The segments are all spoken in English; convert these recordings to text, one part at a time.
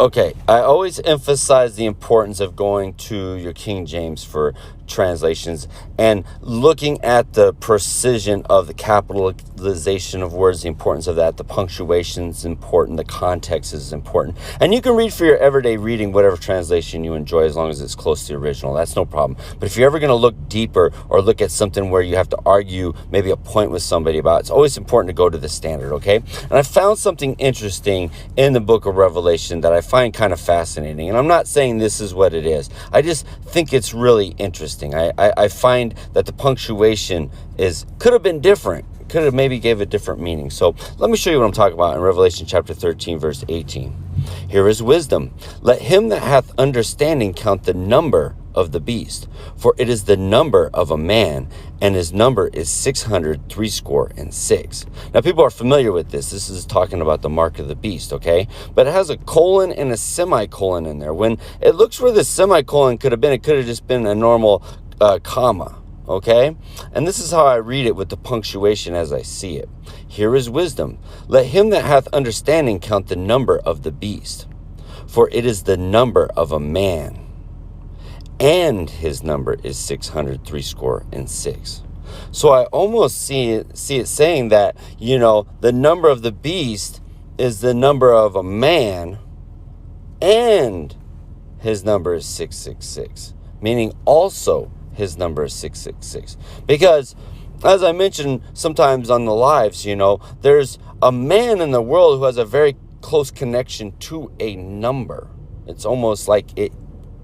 Okay, I always emphasize the importance of going to your King James for translations and looking at the precision of the capitalization of words, the importance of that. The punctuation is important, the context is important. And you can read for your everyday reading whatever translation you enjoy as long as it's close to the original. That's no problem. But if you're ever going to look deeper or look at something where you have to argue maybe a point with somebody about, it's always important to go to the standard, okay? And I found something interesting in the book of Revelation that I find kind of fascinating. And I'm not saying this is what it is. I just think it's really interesting. I find that the punctuation could have been different. Could have maybe gave a different meaning. So let me show you what I'm talking about in Revelation chapter 13, verse 18. Here is wisdom. Let him that hath understanding count the number of the beast, for it is the number of a man, and his number is 666. Now, people are familiar with this. This is talking about the mark of the beast, okay? But it has a colon and a semicolon in there. When it looks where the semicolon could have been, it could have just been a normal comma, okay? And this is how I read it with the punctuation as I see it. Here is wisdom. Let him that hath understanding count the number of the beast, for it is the number of a man, and his number is 666. So I almost see it saying that, the number of the beast is the number of a man, and his number is 666, meaning also his number is 666. Because, as I mentioned sometimes on the lives, there's a man in the world who has a very close connection to a number. It's almost like it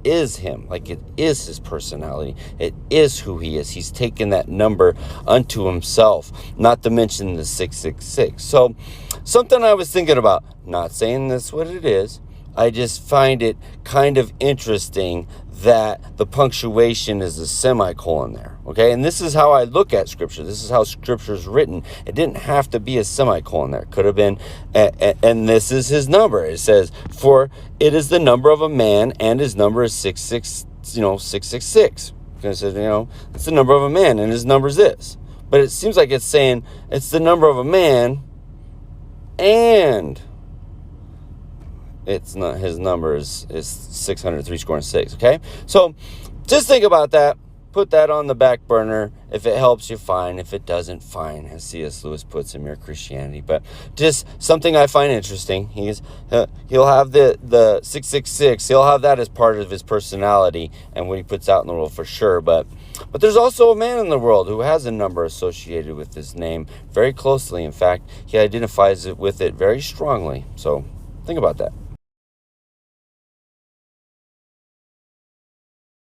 is him, like it is his personality. It is who he is. He's taken that number unto himself, not to mention the 666. So something I was thinking about, not saying that's what it is, I just find it kind of interesting that the punctuation is a semicolon there, okay? And this is how I look at Scripture. This is how Scripture is written. It didn't have to be a semicolon there. It could have been, and this is his number. It says, for it is the number of a man, and his number is 666. It says, it's the number of a man, and his number is this. But it seems like it's saying it's the number of a man, and it's not, his number is 666, okay? So just think about that. Put that on the back burner. If it helps you, fine. If it doesn't, fine, as C.S. Lewis puts in Mere Christianity. But just something I find interesting. He'll have the 666. He'll have that as part of his personality and what he puts out in the world for sure. But there's also a man in the world who has a number associated with his name very closely. In fact, he identifies it with it very strongly. So think about that.